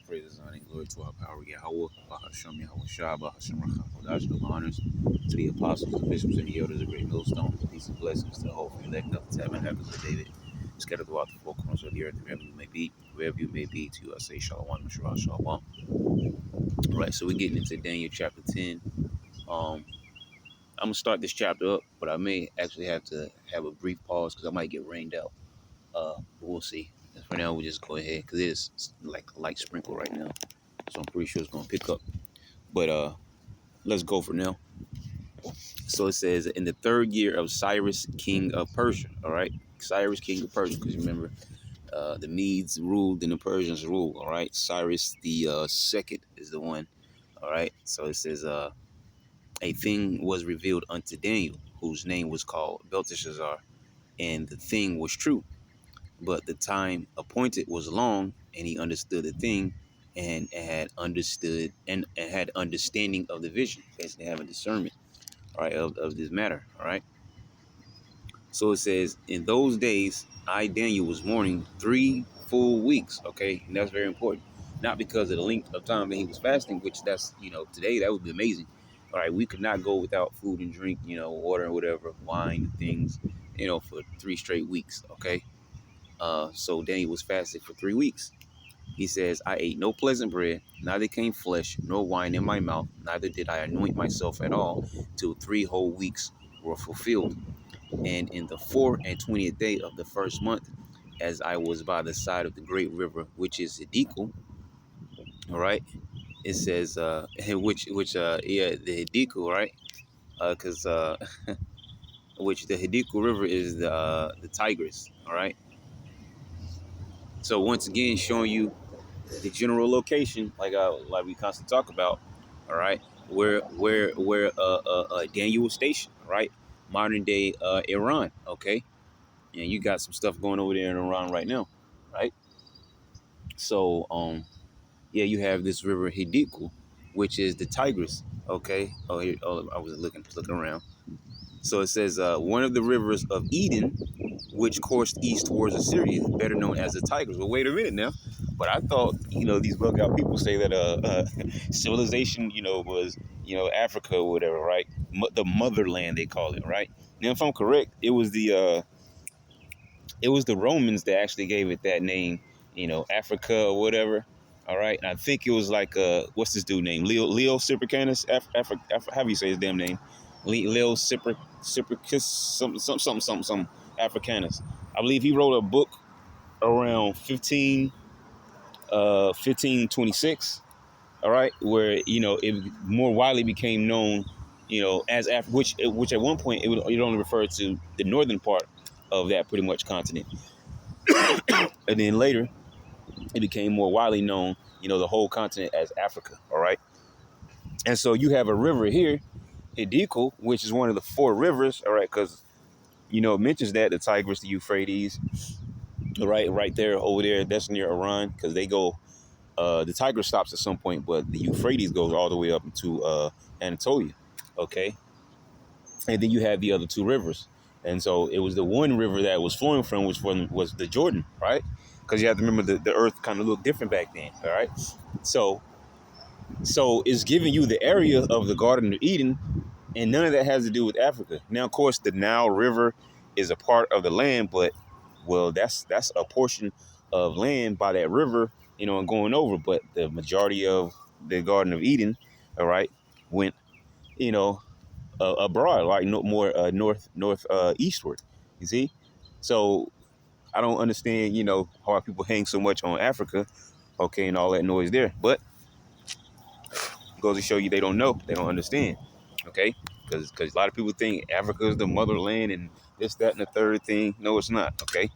praises, honor, and glory to our power, Yahweh, Bahasham, Yahweh Shah, Bahasham, Rachakodash, the honors to the apostles, the bishops, and the elders of great millstone. Peace and blessings to the whole elect of the tabernacles of David, scattered throughout the four corners of the earth, wherever you may be, to you I say Shalom, Mashra, Shalom. All right, so we're getting into Daniel chapter 10. I'm gonna start this chapter up, but I may actually have to have a brief pause because I might get rained out. But we'll see. And for now, we'll just go ahead because it is like a light sprinkle right now, so I'm pretty sure it's gonna pick up. But let's go for now. So it says in the third year of Cyrus, king of Persia. All right, Cyrus, king of Persia, because remember, the Medes ruled and the Persians ruled. All right, Cyrus the second is the one. All right, so it says a thing was revealed unto Daniel, whose name was called Belteshazzar, and the thing was true. But the time appointed was long, and he understood the thing, and had understood and had understanding of the vision, basically having discernment, all right, of this matter. All right. So it says, in those days, I, Daniel, was mourning 3 full weeks. Okay, and that's very important. Not because of the length of time that he was fasting, which that's, today that would be amazing. All right, we could not go without food and drink, water and whatever, wine, things, for 3 straight weeks. Okay. So Daniel was fasting for 3 weeks. He says, I ate no pleasant bread, neither came flesh, nor wine in my mouth, neither did I anoint myself at all, till 3 whole weeks were fulfilled. And in the 24th day of the first month, as I was by the side of the great river, which is Hiddekel, all right, it says, the Hiddekel, right, because which the Hiddekel River is the Tigris, all right. So once again, showing you the general location, like we constantly talk about, all right, where Daniel was stationed, right, modern day Iran, okay, and you got some stuff going over there in Iran right now, right? So yeah, you have this river Hiddekel, which is the Tigris, okay. Oh, here, I was looking around. So it says one of the rivers of Eden, which coursed east towards Assyria, better known as the Tigris. Well, wait a minute now. But I thought, these bug out people say that civilization, was, Africa or whatever, right? The motherland, they call it, right? Now, if I'm correct, it was the Romans that actually gave it that name, Africa or whatever. All right. And I think it was like, what's this dude name? Leo Cypricanus, how do you say his damn name? Leo Cypricus, some Africanus. I believe he wrote a book around 1526. All right. Where, it more widely became known, as which at one point it only referred to the northern part of that pretty much continent. And then later, it became more widely known, the whole continent as Africa. All right. And so you have a river here, Hiddekel, which is one of the 4 rivers. All right. Because, it mentions that the Tigris, the Euphrates, right there, over there, that's near Iran, because they go, the Tigris stops at some point, but the Euphrates goes all the way up into Anatolia. Okay. And then you have the other 2 rivers. And so it was the one river that was flowing from was the Jordan, right? Because you have to remember the earth kind of looked different back then, all right? So it's giving you the area of the Garden of Eden, and none of that has to do with Africa. Now, of course, the Nile River is a part of the land, but, well, that's a portion of land by that river, and going over. But the majority of the Garden of Eden, all right, went, abroad, like more north eastward. You see, so I don't understand, how people hang so much on Africa, okay, and all that noise there. But it goes to show you they don't know, they don't understand, okay, because a lot of people think Africa is the motherland and this, that, and the third thing. No, it's not. Okay,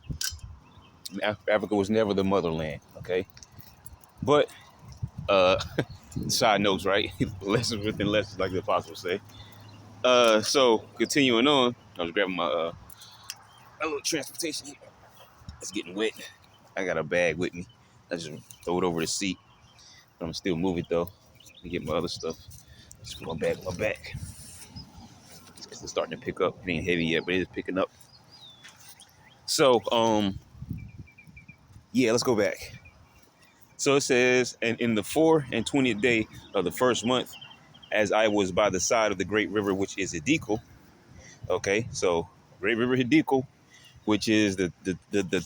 Africa was never the motherland. Okay, but side notes, right? Lessons within lessons, like the apostle say. So continuing on, I was grabbing my little transportation here. It's getting wet. I got a bag with me. I just throw it over the seat. But I'm still move it though. To get my other stuff. Just put my back. It's starting to pick up. It ain't heavy yet, but it is picking up. So, yeah, let's go back. So it says, and in the 24th day of the first month, as I was by the side of the great river, which is Hiddekel. Okay, so great river Hiddekel, which is the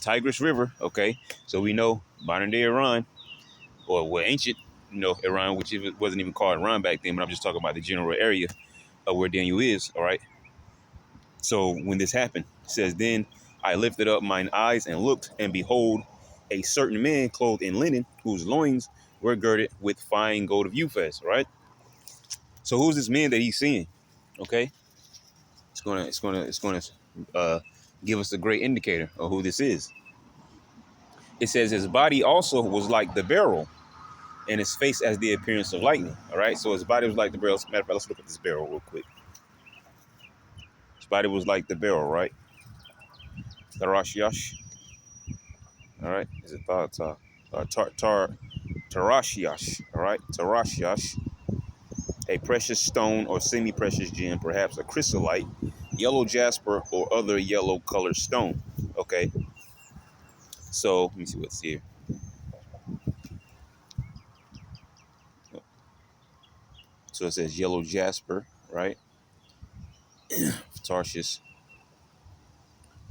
Tigris River. Okay, so we know modern day Iran, or well, ancient, Iran, which it wasn't even called Iran back then, but I'm just talking about the general area of where Daniel is. All right. So when this happened, it says, then I lifted up mine eyes and looked, and behold, a certain man clothed in linen, whose loins were girded with fine gold of Uphaz. Right. So who's this man that he's seeing? Okay. It's gonna uh, give us a great indicator of who this is. It says his body also was like the beryl, and his face as the appearance of lightning. All right, so his body was like the beryl. Matter of fact, let's look at this beryl real quick. His body was like the beryl, right? Tarashiash. All right, is it Tarashiash? All right, Tarashiash, a precious stone or semi-precious gem, perhaps a chrysolite, yellow jasper, or other yellow colored stone. Okay, so let me see what's here. So it says yellow jasper, right? Tarshish.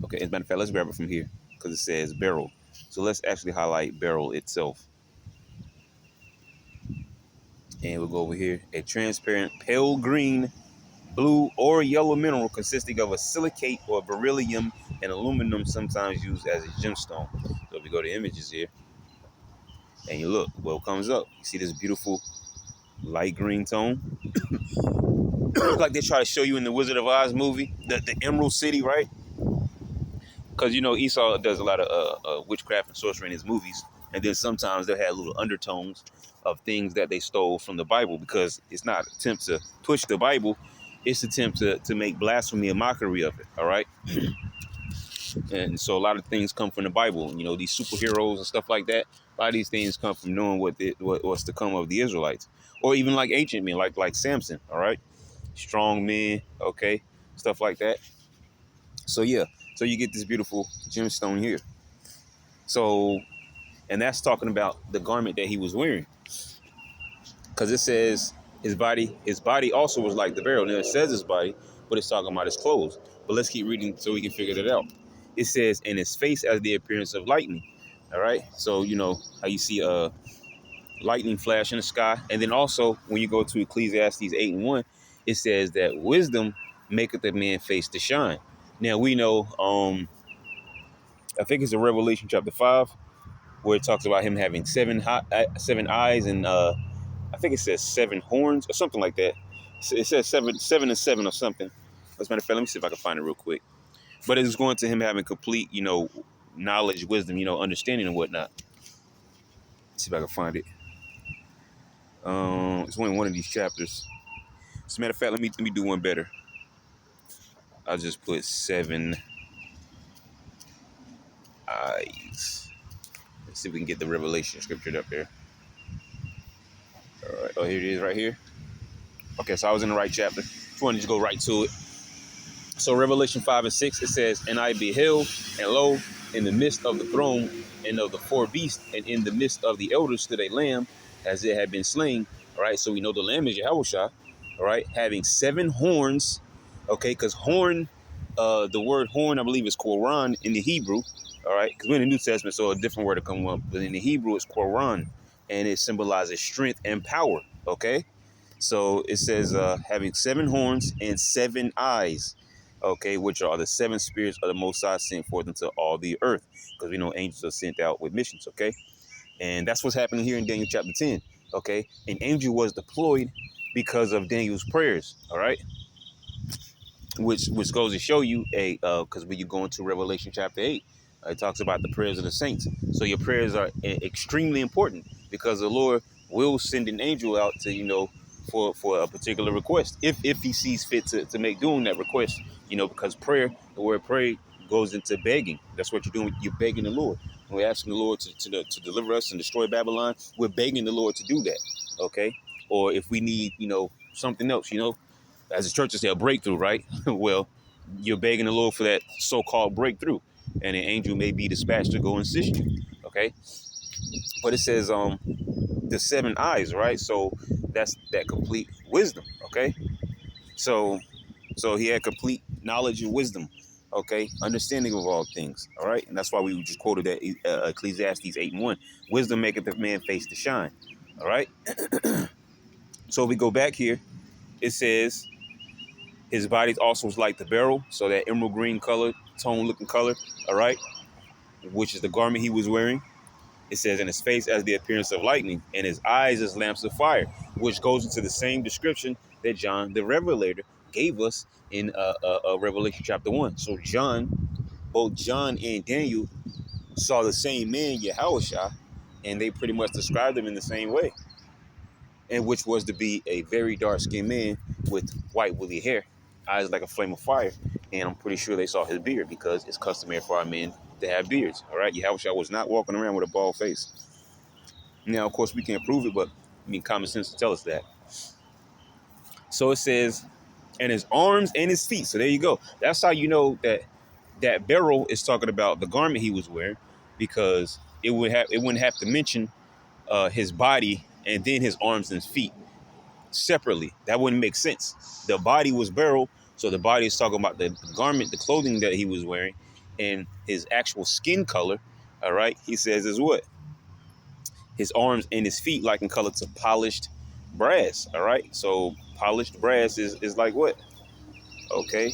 Okay, as a matter of fact, let's grab it from here because it says beryl. So let's actually highlight beryl itself. And we'll go over here. A transparent pale green, blue, or yellow mineral consisting of a silicate or beryllium and aluminum, sometimes used as a gemstone. So if we go to images here and you look, what comes up? You see this beautiful light green tone? Like they try to show you in the Wizard of Oz movie, the Emerald City, right? Because, Esau does a lot of witchcraft and sorcery in his movies. And then sometimes they'll have little undertones of things that they stole from the Bible, because it's not an attempt to push the Bible. It's an attempt to make blasphemy and mockery of it. All right. And so a lot of things come from the Bible. These superheroes and stuff like that. A lot of these things come from knowing what's to come of the Israelites. Or even like ancient men, like Samson. All right. Strong men. Okay. Stuff like that. So, yeah. So you get this beautiful gemstone here. So, and that's talking about the garment that he was wearing. Because it says his body also was like the beryl. Now it says his body, but it's talking about his clothes. But let's keep reading so we can figure that out. It says, in his face as the appearance of lightning. All right. So, how you see lightning flash in the sky. And then also when you go to Ecclesiastes 8:1, it says that wisdom maketh a man face to shine. Now we know, I think it's in Revelation chapter 5, where it talks about him having seven eyes, and I think it says 7 horns or something like that. It says seven and 7 or something. As a matter of fact, let me see if I can find it real quick. But it's going to him having complete, knowledge, wisdom, understanding and whatnot. Let's see if I can find it. It's only one of these chapters. As a matter of fact, let me do one better. I'll just put 7 eyes. Let's see if we can get the Revelation scripture up there. All right. Oh, here it is right here. Okay, so I was in the right chapter. Just wanted to go right to it. So Revelation 5:6, it says, and I beheld, and lo, in the midst of the throne and of the 4 beasts, and in the midst of the elders stood a lamb, as it had been slain. All right, so we know the lamb is Yahushua. All right, having 7 horns. Okay, because horn, the word horn, I believe, is Quran in the Hebrew. All right, because we're in the New Testament, so a different word to come up. But in the Hebrew, it's Quran, and it symbolizes strength and power. Okay, so it says having 7 horns and 7 eyes. Okay, which are the 7 spirits of the Most High sent forth into all the earth, because we know angels are sent out with missions. Okay, and that's what's happening here in Daniel chapter 10. Okay, an angel was deployed because of Daniel's prayers. All right, which goes to show you because when you go into Revelation chapter 8, it talks about the prayers of the saints. So your prayers are extremely important, because the Lord will send an angel out to for a particular request, if he sees fit to make doing that request. Because prayer, the word pray, goes into begging. That's what you're doing. You're begging the Lord. When we're asking the Lord to deliver us and destroy Babylon, we're begging the Lord to do that. Okay, or if we need something else, as the churches say, a breakthrough, right? Well, you're begging the Lord for that so-called breakthrough, and an angel may be dispatched to go and assist you. Okay, But it says the seven eyes, right? So that's that complete wisdom. Okay, so he had complete knowledge and wisdom. Okay, understanding of all things. All right, and that's why we just quoted that Ecclesiastes 8:1. Wisdom maketh the man face to shine. All right. So if we go back here, it says his body also was like the beryl, so that emerald green color, tone looking color. All right, which is the garment he was wearing. It says, in his face as the appearance of lightning, and his eyes as lamps of fire, which goes into the same description that John the Revelator gave us in Revelation chapter 1. So both John and Daniel saw the same man, Yahushua, and they pretty much described him in the same way, and which was to be a very dark-skinned man with white woolly hair, eyes like a flame of fire, and I'm pretty sure they saw his beard because it's customary for our men to have beards. All right, Yahushua was not walking around with a bald face. Now, of course, we can't prove it, but I mean, common sense to tell us that. So it says, and his arms and his feet. So there you go. That's how you know that that beryl is talking about the garment he was wearing, because it wouldn't have to mention his body and then his arms and feet separately. That wouldn't make sense. The body was beryl, so the body is talking about the garment, the clothing that he was wearing, and his actual skin color. All right, he says is what? His arms and his feet like in color to polished brass. All right, so polished brass is like what? Okay,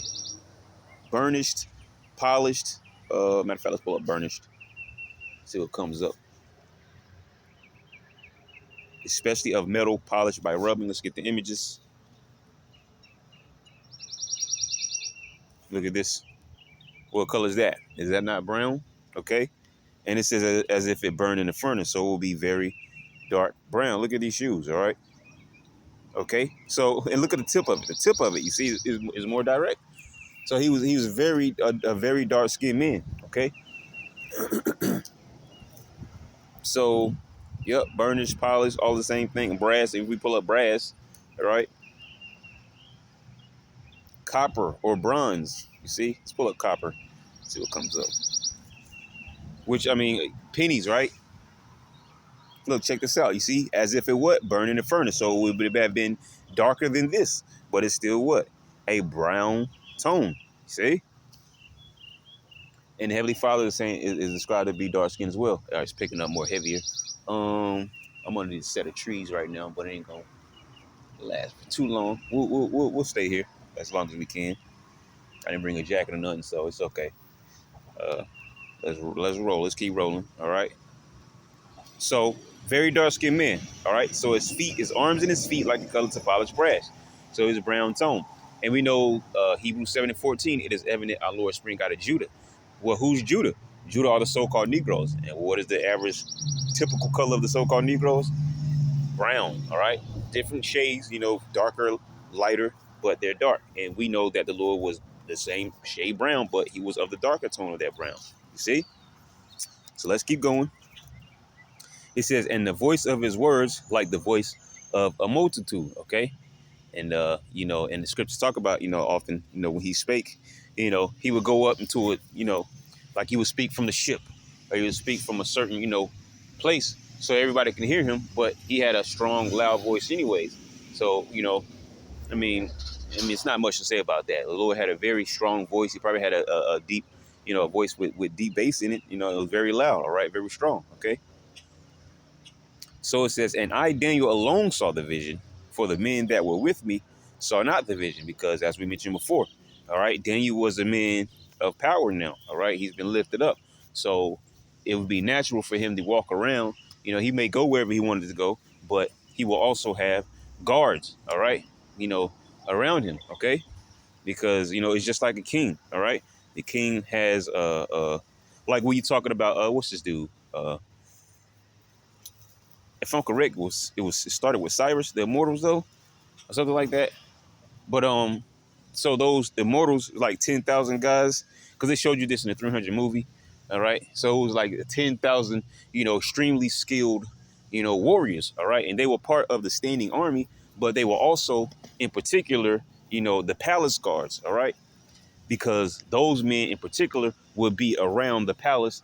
burnished, polished. Matter of fact, let's pull up burnished, see what comes up. Especially of metal polished by rubbing. Let's get the images. Look at this. What color is that? Is that not brown? Okay, and it says as if it burned in the furnace, so it will be very dark brown. Look at these shoes. All right. Okay, so and look at the tip of it. The tip of it, you see, is more direct. So he was very a very dark skinned man. Okay, so yep, burnished, polished, all the same thing. Brass. If we pull up brass, all right, copper or bronze. You see, let's pull up copper. See what comes up. Which I mean, pennies, right? Look, check this out. You see, as if it would burn in the furnace. So it would have been darker than this, but it's still what? A brown tone. See? And the Heavenly Father is saying is described to be dark skinned as well. It's picking up more heavier. I'm under this set of trees right now, but it ain't gonna last for too long. We'll stay here as long as we can. I didn't bring a jacket or nothing, so it's okay. Uh, let's roll. Let's keep rolling. All right. So very dark skinned man. All right. So his arms and his feet like the color to polished brass. So he's a brown tone. And we know Hebrews 7:14. It is evident our Lord spring out of Judah. Well, who's Judah? Judah are the so-called Negroes. And what is the average typical color of the so-called Negroes? Brown. All right. Different shades, darker, lighter, but they're dark. And we know that the Lord was the same shade brown, but he was of the darker tone of that brown. You see? So let's keep going. It says, and the voice of his words like the voice of a multitude. Okay. And, and the scriptures talk about, often, when he spake, he would go up into it, like he would speak from the ship, or he would speak from a certain, place so everybody can hear him. But he had a strong, loud voice anyways. So, I mean, it's not much to say about that. The Lord had a very strong voice. He probably had a deep, a voice with deep bass in it. It was very loud. All right. Very strong. Okay. So it says, and I, Daniel, alone saw the vision, for the men that were with me saw not the vision, because as we mentioned before, all right, Daniel was a man of power now, all right? He's been lifted up. So it would be natural for him to walk around. He may go wherever he wanted to go, but he will also have guards, all right, around him, okay? Because, it's just like a king, all right? The king has, like when you're talking about, what's this dude? If I'm correct, it started with Cyrus, the Immortals though, or something like that. But so those the Immortals like 10,000 guys, because they showed you this in the 300 movie. All right, so it was like 10,000, extremely skilled, warriors. All right, and they were part of the standing army, but they were also, in particular, the palace guards. All right, because those men in particular would be around the palace,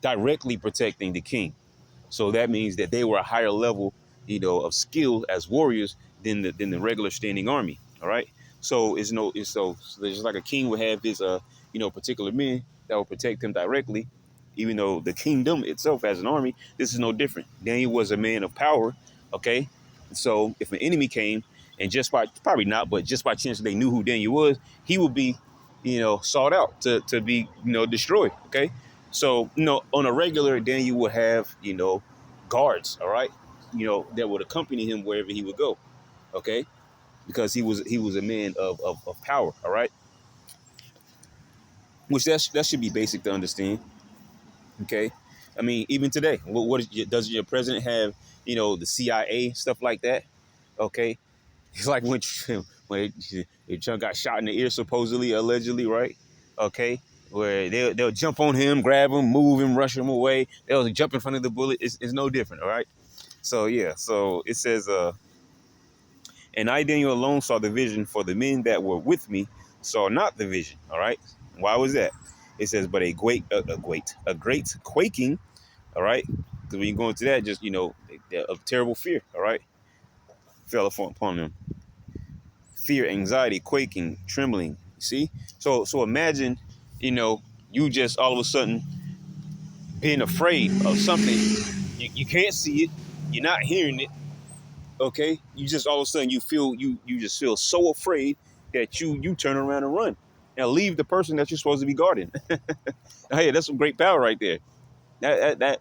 directly protecting the king. So that means that they were a higher level, of skill as warriors than the regular standing army. All right. So so there's like a king would have his particular men that will protect him directly, even though the kingdom itself as an army, this is no different. Daniel was a man of power. Okay. So if an enemy came and just by probably not, but just by chance they knew who Daniel was, he would be, sought out to be, destroyed. Okay. So, on a regular, Daniel would have, guards, all right, that would accompany him wherever he would go, okay, because he was a man of power, all right, which that should be basic to understand, okay. I mean, even today, does your president have, the CIA stuff like that, okay? It's like when Trump got shot in the ear, supposedly, allegedly, right? Okay, where they'll jump on him, grab him, move him, rush him away. They'll jump in front of the bullet. It's no different, all right? So yeah, so it says, and I Daniel alone saw the vision, for the men that were with me saw not the vision. All right, why was that? It says, but a great quaking. All right, because when you go into that, just a terrible fear. All right, fell upon them. Fear, anxiety, quaking, trembling. See? So imagine, you just all of a sudden being afraid of something. You can't see it, you're not hearing it, okay? You just all of a sudden you just feel so afraid that you turn around and run. Now leave the person that you're supposed to be guarding. Hey, that's some great power right there. That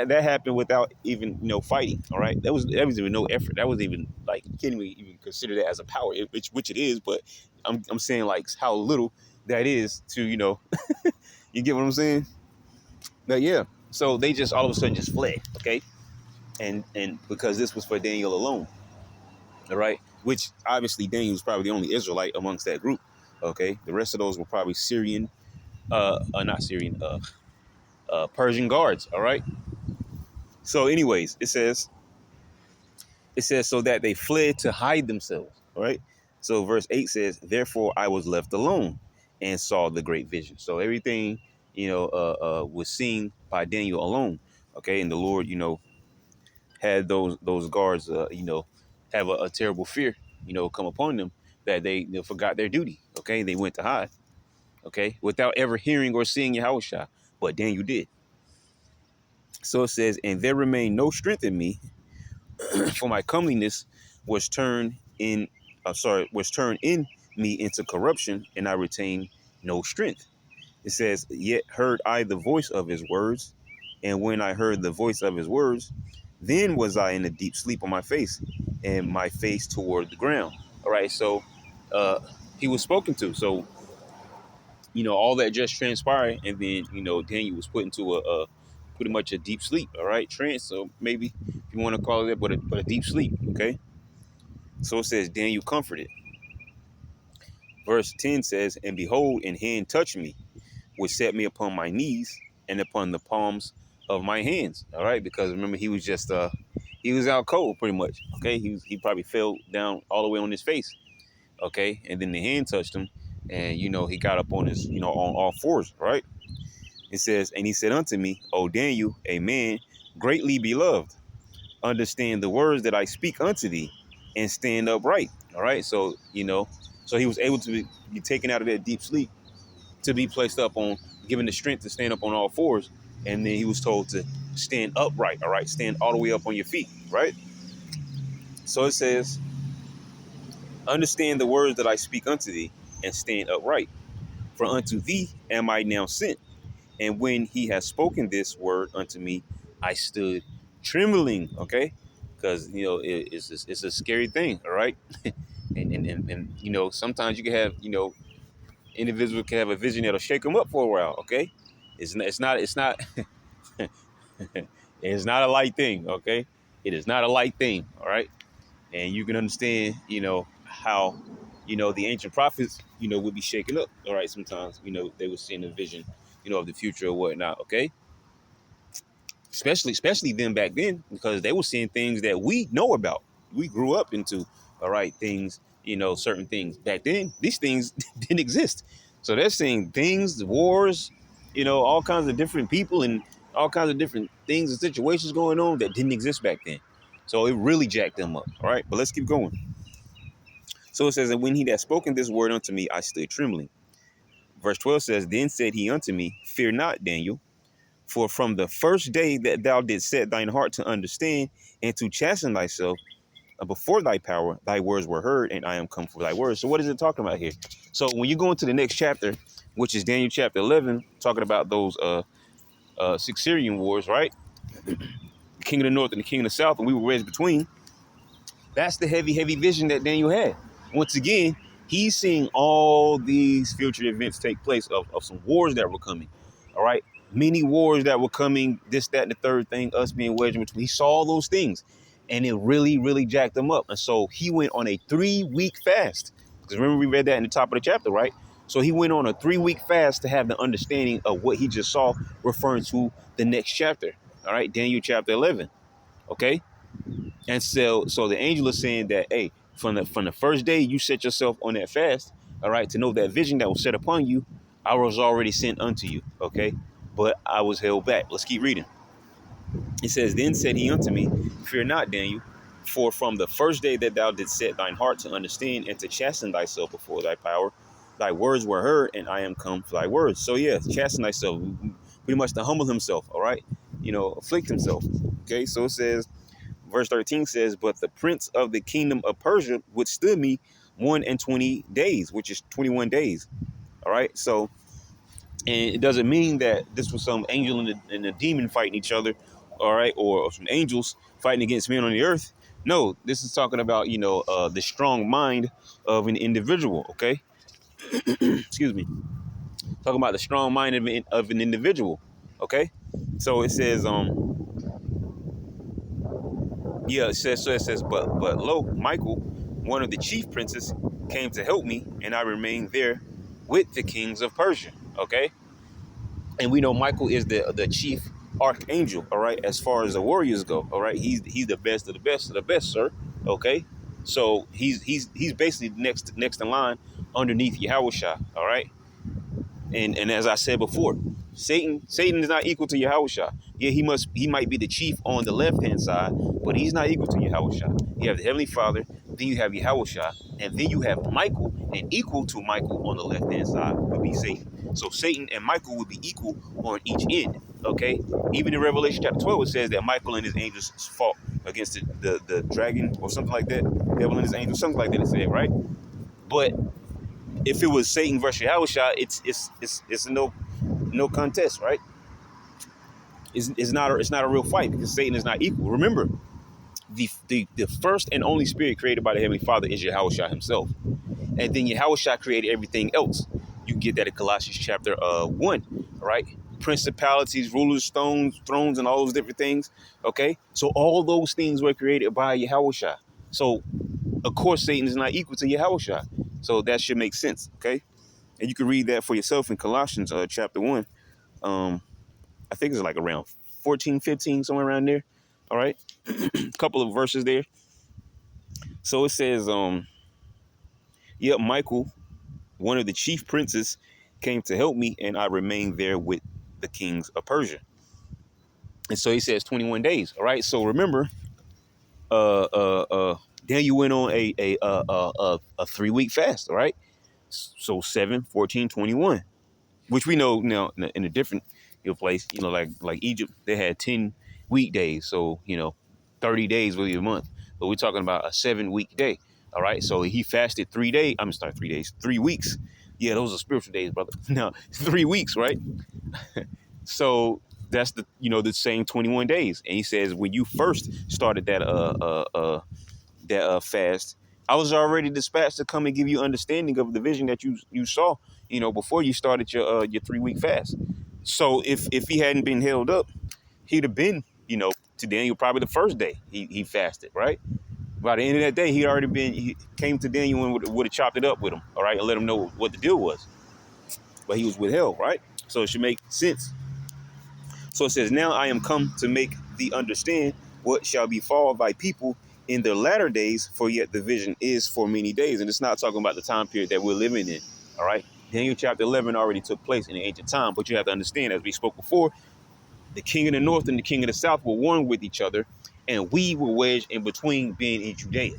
happened without even fighting. All right, that was even no effort. That was even like you can't even consider that as a power, which it is. But I'm saying like how little that is to you get what I'm saying? But yeah, so they just all of a sudden just fled. Okay, and because this was for Daniel alone. All right, which obviously Daniel was probably the only Israelite amongst that group. Okay, the rest of those were probably Syrian, not Syrian, Persian guards. All right. So, anyways, it says so that they fled to hide themselves. Right. So verse 8 says, therefore I was left alone and saw the great vision. So everything, was seen by Daniel alone. Okay. And the Lord, had those guards, have a terrible fear, come upon them that they forgot their duty. Okay. They went to hide. Okay. Without ever hearing or seeing Yahushua. But Daniel did. So it says, and there remained no strength in me, for my comeliness was turned in was turned in me into corruption, and I retained no strength. It says, yet heard I the voice of his words, and when I heard the voice of his words, then was I in a deep sleep on my face, and my face toward the ground. All right, so uh he was spoken to. So all that just transpired, and then Daniel was put into a pretty much a deep sleep. All right, trance. So maybe if you want to call it that, but a deep sleep. Okay. So it says, Daniel comforted. Verse 10 says, and behold, an hand touched me, which set me upon my knees and upon the palms of my hands. All right, because remember he was just he was out cold pretty much. Okay, he probably fell down all the way on his face. Okay, and then the hand touched him, and he got up on his on all fours. Right. It says, and he said unto me, O Daniel, a man greatly beloved, understand the words that I speak unto thee, and stand upright. All right. So, so he was able to be taken out of that deep sleep to be placed up on, given the strength to stand up on all fours. And then he was told to stand upright. All right. Stand all the way up on your feet. Right. So it says, understand the words that I speak unto thee, and stand upright. For unto thee am I now sent. And when he has spoken this word unto me, I stood trembling. Okay, because it's a scary thing. All right, and sometimes you can have individuals can have a vision that'll shake them up for a while. Okay, it's not it's not a light thing. Okay, it is not a light thing. All right, and you can understand how the ancient prophets would be shaken up. All right, sometimes they were seeing a vision of the future or whatnot. Okay, especially them back then, because they were seeing things that we know about. We grew up into, all right, things, certain things. Back then, these things didn't exist. So they're seeing things, wars, all kinds of different people, and all kinds of different things and situations going on that didn't exist back then. So it really jacked them up. All right, but let's keep going. So it says, and when he had spoken this word unto me, I stood trembling. Verse 12 says, then said he unto me, fear not, Daniel, for from the first day that thou didst set thine heart to understand and to chasten thyself before thy power, thy words were heard, and I am come for thy words. So what is it talking about here? So when you go into the next chapter, which is Daniel chapter 11, talking about those six Syrian wars, right? The king of the north and the king of the south, and we were raised between. That's the heavy vision that Daniel had. Once again, he's seeing all these future events take place of some wars that were coming. All right. Many wars that were coming, this, that, and the third thing, us being wedged in between. He saw all those things and it really jacked him up. And so he went on a 3-week fast. Because remember, we read that in the top of the chapter, right? So he went on a 3-week fast to have the understanding of what he just saw, referring to the next chapter. All right. Daniel chapter 11. Okay. And so the angel is saying that, hey, from the first day you set yourself on that fast, all right, to know that vision that was set upon you, I was already sent unto you, okay? But I was held back. Let's keep reading. It says, then said he unto me, fear not, Daniel, for from the first day that thou didst set thine heart to understand and to chasten thyself before thy power, thy words were heard, and I am come for thy words. So yeah, chasten thyself, pretty much to humble himself, all right? Afflict himself. Okay, so it says, verse 13 says, but the prince of the kingdom of Persia withstood me 1 and 20 days, which is 21 days. All right. So, and it doesn't mean that this was some angel and a demon fighting each other. All right. Or some angels fighting against men on the earth. No, this is talking about, the strong mind of an individual. OK, excuse me. Talking about the strong mind of an individual. OK, so it says, yeah, it says, but lo, Michael, one of the chief princes, came to help me, and I remained there with the kings of Persia. Okay, and we know Michael is the chief archangel. All right, as far as the warriors go. All right, he's the best of the best of the best, sir. Okay, so he's basically next in line underneath Yahushua. All right. And as I said before, Satan is not equal to Yahushua. Yeah, he might be the chief on the left hand side, but he's not equal to Yahushua. You have the Heavenly Father, then you have Yahushua, and then you have Michael, and equal to Michael on the left hand side would be Satan. So Satan and Michael would be equal on each end. Okay, even in Revelation chapter 12, it says that Michael and his angels fought against the dragon or something like that. Devil and his angels, something like that. It said, right? But if it was Satan versus Yahushua, it's no contest, right? It's not a real fight because Satan is not equal. Remember, the first and only spirit created by the Heavenly Father is Yahushua himself, and then Yahushua created everything else. You get that in Colossians chapter 1, right? Principalities, rulers, thrones, and all those different things. Okay, so all those things were created by Yahushua. So of course Satan is not equal to Yahushua. So that should make sense. Okay. And you can read that for yourself in Colossians chapter 1. I think it's like around 14, 15, somewhere around there. All right. A couple of verses there. So it says, Michael, one of the chief princes, came to help me, and I remained there with the kings of Persia. And so he says 21 days. All right. So remember, Daniel went on a 3-week fast. All right. So 7, 14, 21. Which we know now in a different place, like Egypt, they had 10 weekdays. So, 30 days will be a month. But we're talking about a 7-week day. All right. So he fasted 3 days. I'm sorry, 3 days, 3 weeks. Yeah, those are spiritual days, brother. No, 3 weeks, right? So that's the same 21 days. And he says, when you first started that fast, I was already dispatched to come and give you understanding of the vision that you saw, before you started your 3-week fast. So if he hadn't been held up, he'd have been, to Daniel probably the first day he fasted, right? By the end of that day, he came to Daniel and would have chopped it up with him, all right, and let him know what the deal was. But he was withheld, right? So it should make sense. So it says, now I am come to make thee understand what shall befall thy people in the latter days, for yet the vision is for many days. And it's not talking about the time period that we're living in. All right. Daniel chapter 11 already took place in the ancient time, but you have to understand, as we spoke before, The king of the north and the king of the south were one with each other, and we were wedged in between, being in Judea.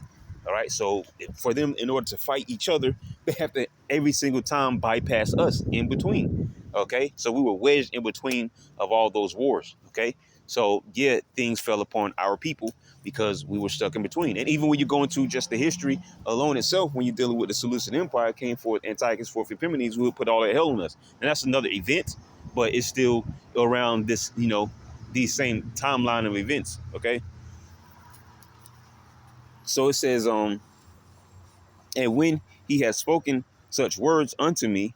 All right. So for them, in order to fight each other, they have to every single time bypass us in between. Okay. So we were wedged in between of all those wars. Okay. So yeah, things fell upon our people because we were stuck in between. And even when you go into just the history alone itself, when you're dealing with the Seleucid Empire, came forth Antiochus fourth Epimenides, who would put all that hell on us. And that's another event, but it's still around this, these same timeline of events. Okay. So it says, and when he had spoken such words unto me,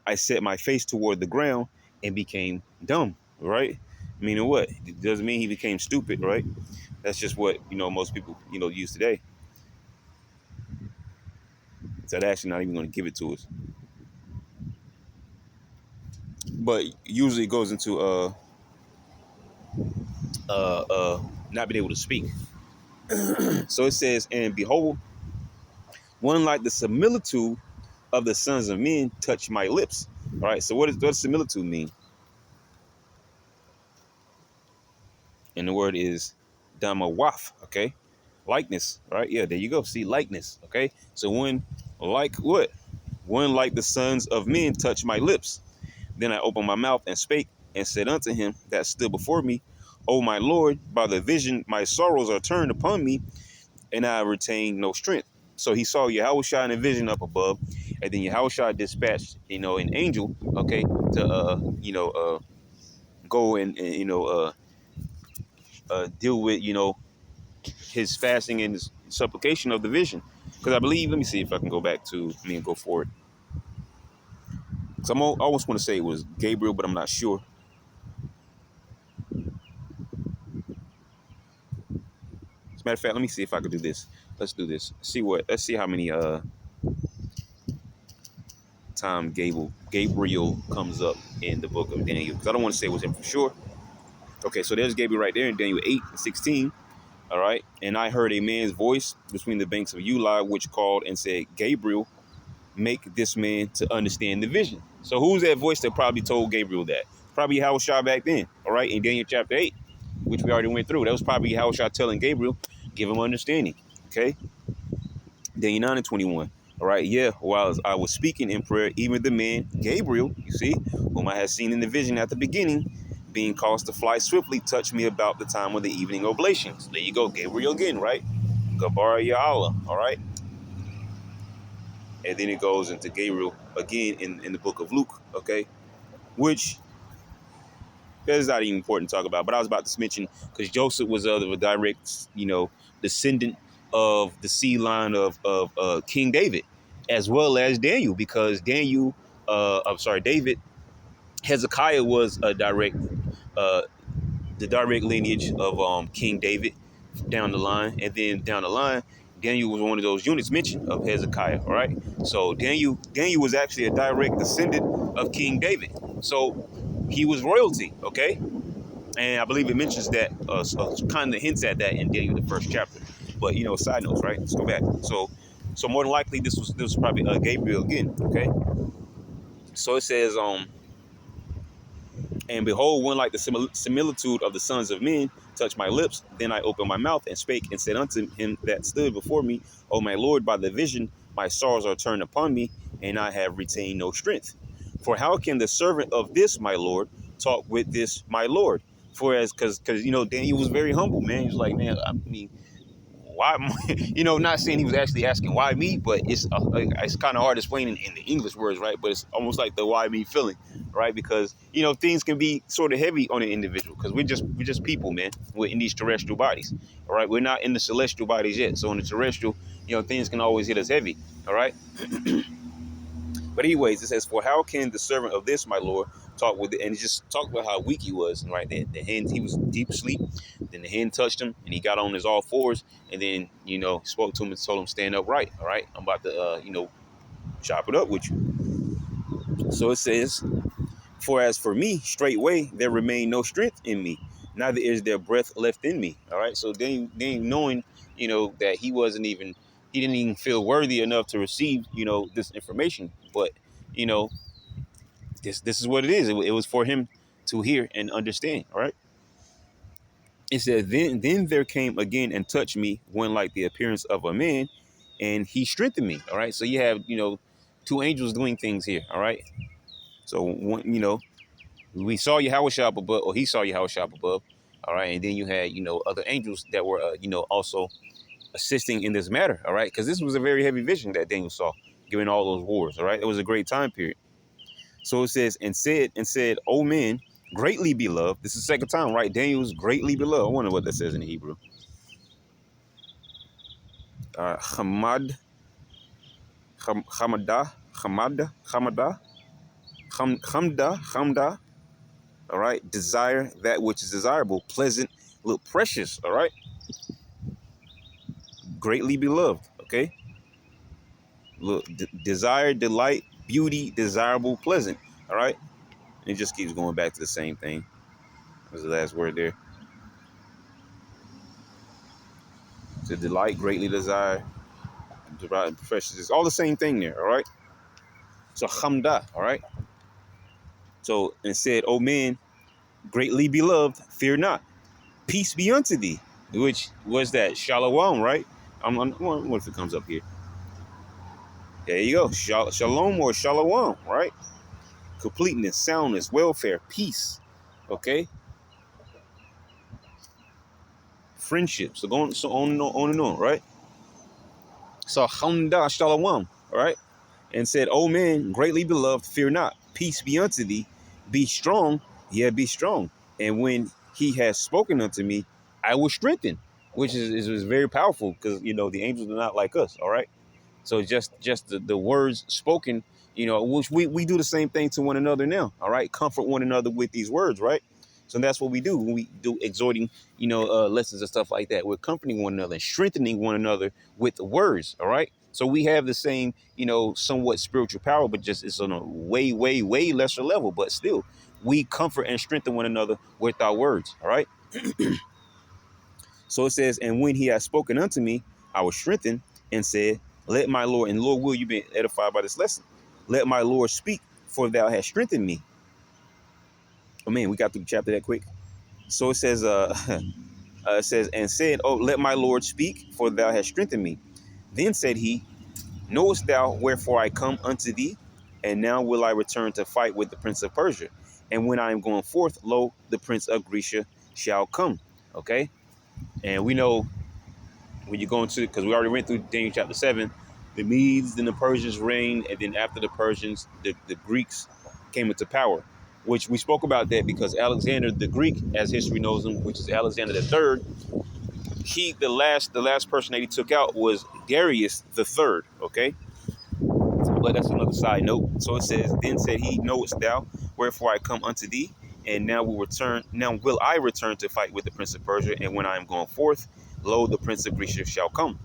I set my face toward the ground and became dumb. Right? Meaning what? It doesn't mean he became stupid, right? That's just what, most people, use today. So they're actually not even going to give it to us. But usually it goes into not being able to speak. So it says, and behold, one like the similitude of the sons of men touched my lips. All right. So what does similitude mean? And the word is damawaf. Okay. Likeness. Right. Yeah. There you go. See, likeness. Okay. So one like what? One like the sons of men touched my lips. Then I opened my mouth and spake and said unto him that stood before me, O my Lord, by the vision my sorrows are turned upon me, and I retain no strength. So he saw Yahushua in a vision up above, and then Yahushua dispatched, an angel, okay, to go and deal with, his fasting and his supplication of the vision. Because I believe, let me see if I can go back to me and go forward. Because I almost want to say it was Gabriel, but I'm not sure. As a matter of fact, let me see if I could do this. Let's do this. Let's see how many time Gabriel comes up in the book of Daniel. Because I don't want to say it was him for sure. Okay, so there's Gabriel right there in Daniel 8:16. All right. And I heard a man's voice between the banks of Uli, which called and said, Gabriel, make this man to understand the vision. So who's that voice that probably told Gabriel that? Probably Yahushua back then. All right. In Daniel chapter 8, which we already went through. That was probably Yahushua telling Gabriel, give him understanding. Okay. Daniel 9:21. All right. Yeah. While I was speaking in prayer, even the man Gabriel, you see, whom I had seen in the vision at the beginning, being caused to fly swiftly, touched me about the time of the evening oblations. There you go. Gabriel again, right? Gabar Ya'ala. All right. And then it goes into Gabriel again in the book of Luke. Okay. Which is not even important to talk about. But I was about to mention because Joseph was of a direct, descendant of the seed line of King David, as well as Daniel, because David, Hezekiah was a the direct lineage of King David down the line, and then down the line, Daniel was one of those units mentioned of Hezekiah. All right, so Daniel was actually a direct descendant of King David, so he was royalty. Okay. And I believe it mentions that, so kind of hints at that in Daniel, the first chapter. But, side notes, right? Let's go back. So more than likely, this was probably Gabriel again. Okay. So it says, and behold, one like the similitude of the sons of men touched my lips. Then I opened my mouth and spake and said unto him that stood before me, O my Lord, by the vision my sorrows are turned upon me, and I have retained no strength. For how can the servant of this my Lord talk with this my Lord? For as because Daniel was very humble, man. He was like, man, I mean, why? Not saying he was actually asking why me, but it's kind of hard to explain in the English words, right? But it's almost like the why me feeling, right? Because things can be sort of heavy on an individual because we're just people, man. We're in these terrestrial bodies, all right. We're not in the celestial bodies yet, so in the terrestrial, things can always hit us heavy, all right. But anyways, it says, for how can the servant of this, my Lord, talk with it? And it just talked about how weak he was, right? The hand, he was deep asleep. Then the hand touched him, and he got on his all fours, and then, spoke to him and told him, stand upright, all right? I'm about to, chop it up with you. So it says, for as for me, straightway, there remain no strength in me, neither is there breath left in me, all right? So then knowing, that he didn't even feel worthy enough to receive, this information. But, you know, this is what it is. It was for him to hear and understand. All right. It said, then there came again and touched me one like the appearance of a man, and he strengthened me. All right. So you have, two angels doing things here. All right. So one, we saw Yahweh shop above, or he saw Yahweh shop above. All right. And then you had, other angels that were, also assisting in this matter. All right. Because this was a very heavy vision that Daniel saw, given all those wars. All right. It was a great time period. So it says, and said, O men, greatly beloved. This is the second time, right? Daniel's greatly beloved. I wonder what that says in the Hebrew. Hamad, Hamada, Hamada, Hamada, Hamda. All right. Desire that which is desirable, pleasant, look precious. All right. Greatly beloved. Okay. Look, desire, delight, beauty, desirable, pleasant. All right. It just keeps going back to the same thing. That was the last word there. To delight, greatly desire, precious. It's all the same thing there. All right. So hamda. All right. So and said, O man, greatly beloved, fear not. Peace be unto thee. Which was that shalom, right? I wonder if it comes up here. There you go. Shalom or shalom, right? Completeness, soundness, welfare, peace. Okay. Friendship. So going so on and on, right? So hamda shalom, all right? And said, O man, greatly beloved, fear not. Peace be unto thee. Be strong, be strong. And when he has spoken unto me, I will strengthen. Which is very powerful because, the angels are not like us, all right? So just the words spoken, which we do the same thing to one another now, all right? Comfort one another with these words, right? So that's what we do when we do exhorting, lessons and stuff like that. We're comforting one another and strengthening one another with the words, all right? So we have the same, somewhat spiritual power, but just it's on a way, way, way lesser level. But still, we comfort and strengthen one another with our words, all right? So it says, and when he has spoken unto me, I was strengthened and said, let my Lord, and Lord, will you be edified by this lesson? Let my Lord speak, for thou hast strengthened me. Oh man, we got through the chapter that quick. So it says, it says, and said, oh, let my Lord speak, for thou hast strengthened me. Then said he, knowest thou wherefore I come unto thee? And now will I return to fight with the prince of Persia. And when I am going forth, lo, the prince of Grecia shall come. Okay. And we know when you go into, because we already went through Daniel chapter 7, the Medes and the Persians reigned. And then after the Persians, the Greeks came into power, which we spoke about that because Alexander the Greek, as history knows him, which is Alexander the Third, the last person that he took out was Darius the Third. Okay. But that's another side note. So it says, then said he, knowest thou wherefore I come unto thee? And now will I return to fight with the prince of Persia, and when I am going forth, lo, the prince of Grecia shall come.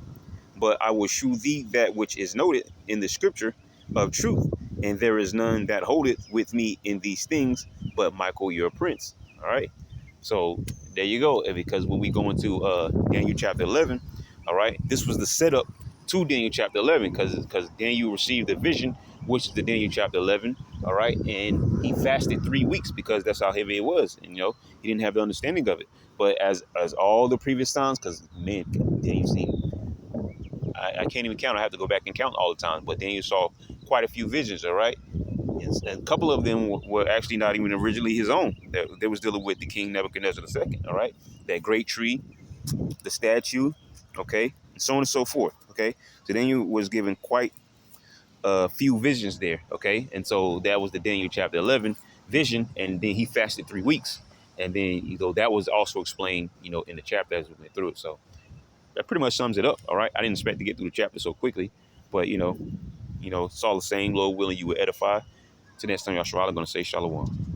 But I will shew thee that which is noted in the scripture of truth, and there is none that holdeth with me in these things, but Michael your prince. All right. So there you go. Because when we go into Daniel chapter 11, all right, this was the setup to Daniel chapter 11, because Daniel received the vision, which is the Daniel chapter 11, all right, and he fasted 3 weeks because that's how heavy it was, and he didn't have the understanding of it. But as all the previous times, because man, Daniel seen, I can't even count. I have to go back and count all the times. But Daniel saw quite a few visions, all right. And a couple of them were actually not even originally his own. They was dealing with the king Nebuchadnezzar II, all right? That great tree, the statue, okay? And so on and so forth, okay? So Daniel was given quite a few visions there, okay? And so that was the Daniel chapter 11 vision, and then he fasted 3 weeks. And then, that was also explained, in the chapter as we went through it. So that pretty much sums it up, all right? I didn't expect to get through the chapter so quickly, but, it's all the same. Lord willing, you will edify. Till next time, Yahshua, I'm going to say shalom.